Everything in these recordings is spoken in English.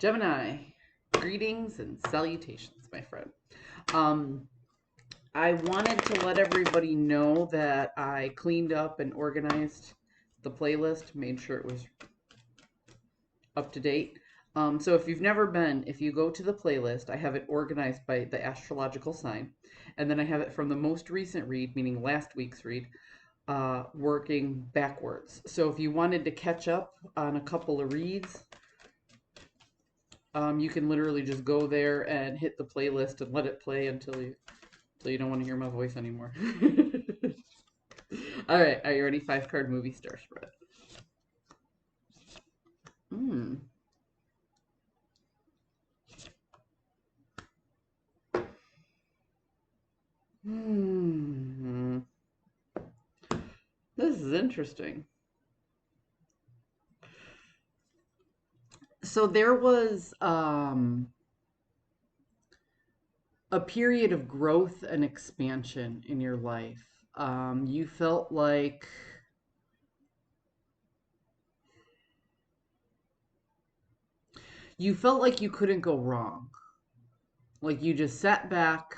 Gemini, greetings and salutations, my friend. Um, I wanted to let everybody know that I cleaned up and organized the playlist, made sure it was up to date. So if you've never been, if you go to the playlist, I have it organized by the astrological sign, and then I have it from the most recent read, meaning last week's read, working backwards. So if you wanted to catch up on a couple of reads, you can literally just go there and hit the playlist and let it play until you don't want to hear my voice anymore. All right, are you ready? 5-card movie star spread. Hmm. Hmm. This is interesting. So there was a period of growth and expansion in your life. You felt like you couldn't go wrong. Like you just sat back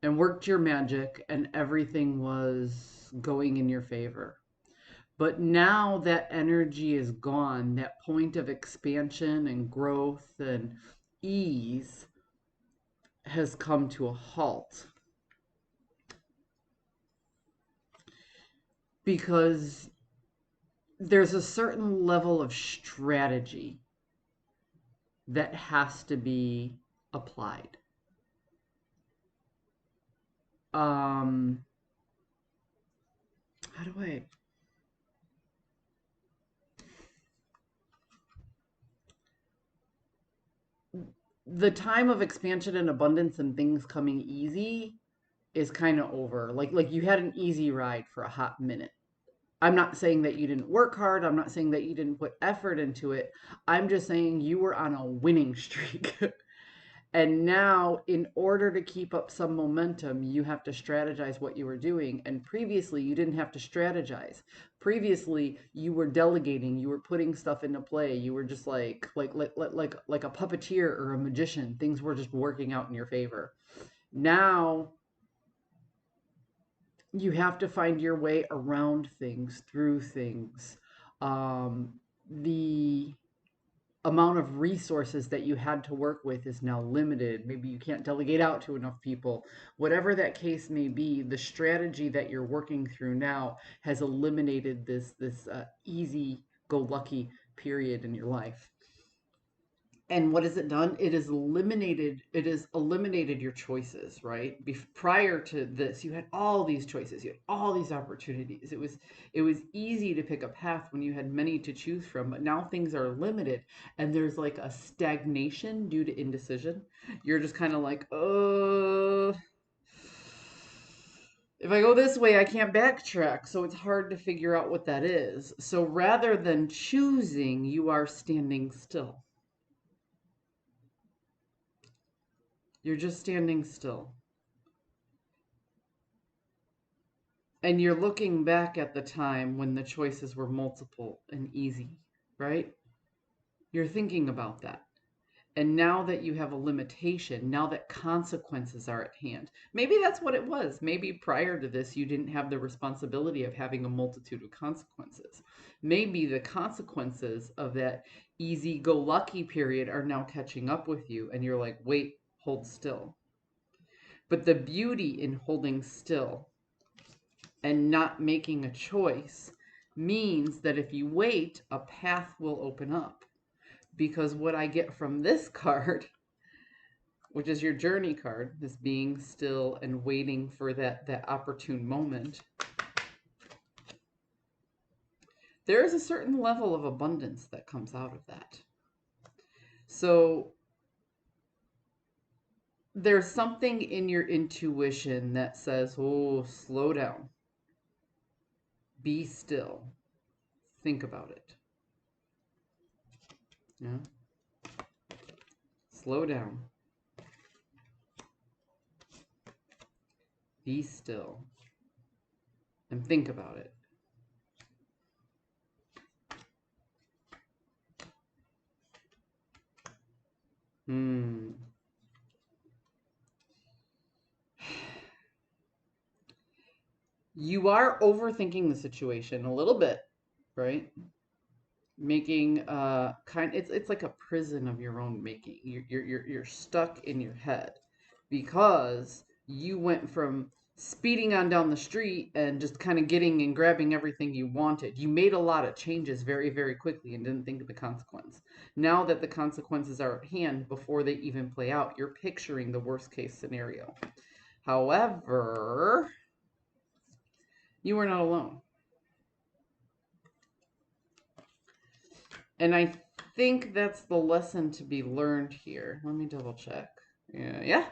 and worked your magic and everything was going in your favor. But now that energy is gone, that point of expansion and growth and ease has come to a halt. Because there's a certain level of strategy that has to be applied. Um, how do I? The time of expansion and abundance and things coming easy is kind of over. Like you had an easy ride for a hot minute. I'm not saying that you didn't work hard. I'm not saying that you didn't put effort into it. I'm just saying you were on a winning streak. And now, in order to keep up some momentum, you have to strategize what you were doing. And previously, you didn't have to strategize. Previously, you were delegating. You were putting stuff into play. You were just like a puppeteer or a magician. Things were just working out in your favor. Now, you have to find your way around things, through things. The amount of resources that you had to work with is now limited. Maybe you can't delegate out to enough people. Whatever that case may be, the strategy that you're working through now has eliminated this easy go lucky period in your life. And what has it done? It has eliminated your choices, right? Prior to this, you had all these choices, you had all these opportunities. It was easy to pick a path when you had many to choose from, but now things are limited and there's like a stagnation due to indecision. You're just kind of like, if I go this way, I can't backtrack. So it's hard to figure out what that is. So rather than choosing, you are standing still. You're just standing still. And you're looking back at the time when the choices were multiple and easy, right? You're thinking about that. And now that you have a limitation, now that consequences are at hand, maybe that's what it was. Maybe prior to this, you didn't have the responsibility of having a multitude of consequences. Maybe the consequences of that easy go lucky period are now catching up with you, and you're like, wait, hold still. But the beauty in holding still and not making a choice means that if you wait, a path will open up. Because what I get from this card, which is your journey card, this being still and waiting for that opportune moment, there is a certain level of abundance that comes out of that. So there's something in your intuition that says, oh, slow down. Be still. Think about it. Yeah. Slow down. Be still. And think about it. Hmm. You are overthinking the situation a little bit, right? Making it's like a prison of your own making. You're stuck in your head because you went from speeding on down the street and just kind of getting and grabbing everything you wanted. You made a lot of changes very, very quickly and didn't think of the consequence. Now that the consequences are at hand before they even play out, you're picturing the worst case scenario. However, you are not alone. And I think that's the lesson to be learned here. Let me double check. Yeah.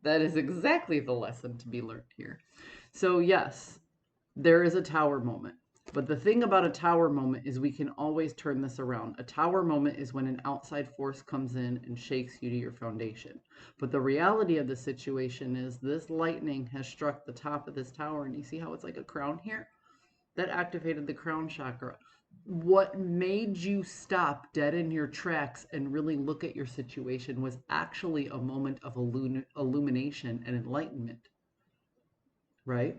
That is exactly the lesson to be learned here. So, yes, there is a tower moment. But the thing about a tower moment is we can always turn this around. A tower moment is when an outside force comes in and shakes you to your foundation. But the reality of the situation is this lightning has struck the top of this tower, and you see how it's like a crown here? That activated the crown chakra. What made you stop dead in your tracks and really look at your situation was actually a moment of illumination and enlightenment, right?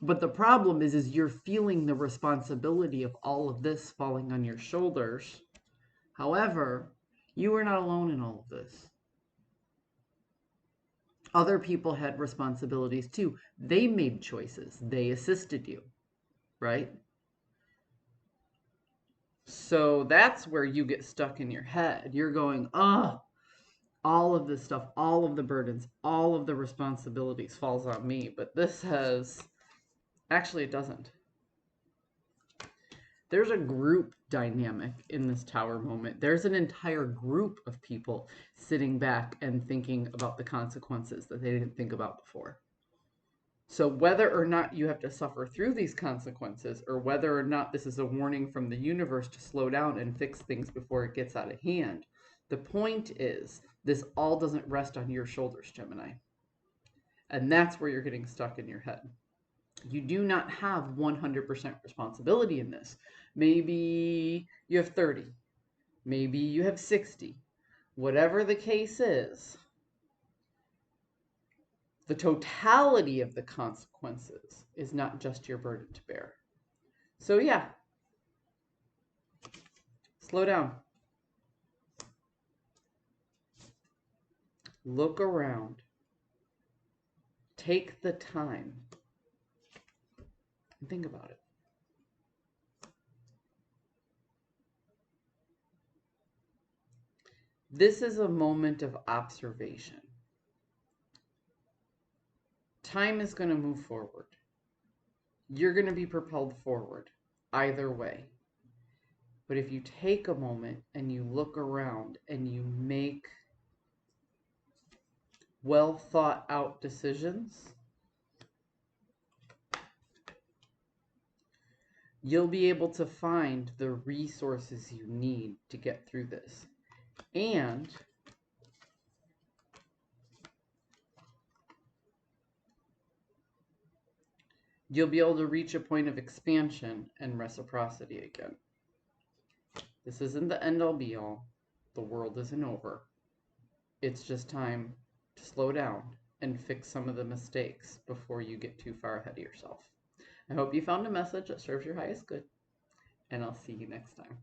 But the problem is you're feeling the responsibility of all of this falling on your shoulders. However, you are not alone in all of this. Other people had responsibilities too. They made choices. They assisted you, right? So that's where you get stuck in your head. You're going, oh, all of this stuff, all of the burdens, all of the responsibilities falls on me. But this has, actually, it doesn't. There's a group dynamic in this tower moment. There's an entire group of people sitting back and thinking about the consequences that they didn't think about before. So whether or not you have to suffer through these consequences, or whether or not this is a warning from the universe to slow down and fix things before it gets out of hand, the point is this all doesn't rest on your shoulders, Gemini. And that's where you're getting stuck in your head. You do not have 100% responsibility in this. Maybe you have 30, maybe you have 60. Whatever the case is, the totality of the consequences is not just your burden to bear. So, yeah, slow down. Look around. Take the time and think about it. This is a moment of observation. Time is going to move forward. You're going to be propelled forward either way. But if you take a moment and you look around and you make well thought out decisions, you'll be able to find the resources you need to get through this. And you'll be able to reach a point of expansion and reciprocity again. This isn't the end all be all. The world isn't over. It's just time to slow down and fix some of the mistakes before you get too far ahead of yourself. I hope you found a message that serves your highest good, and I'll see you next time.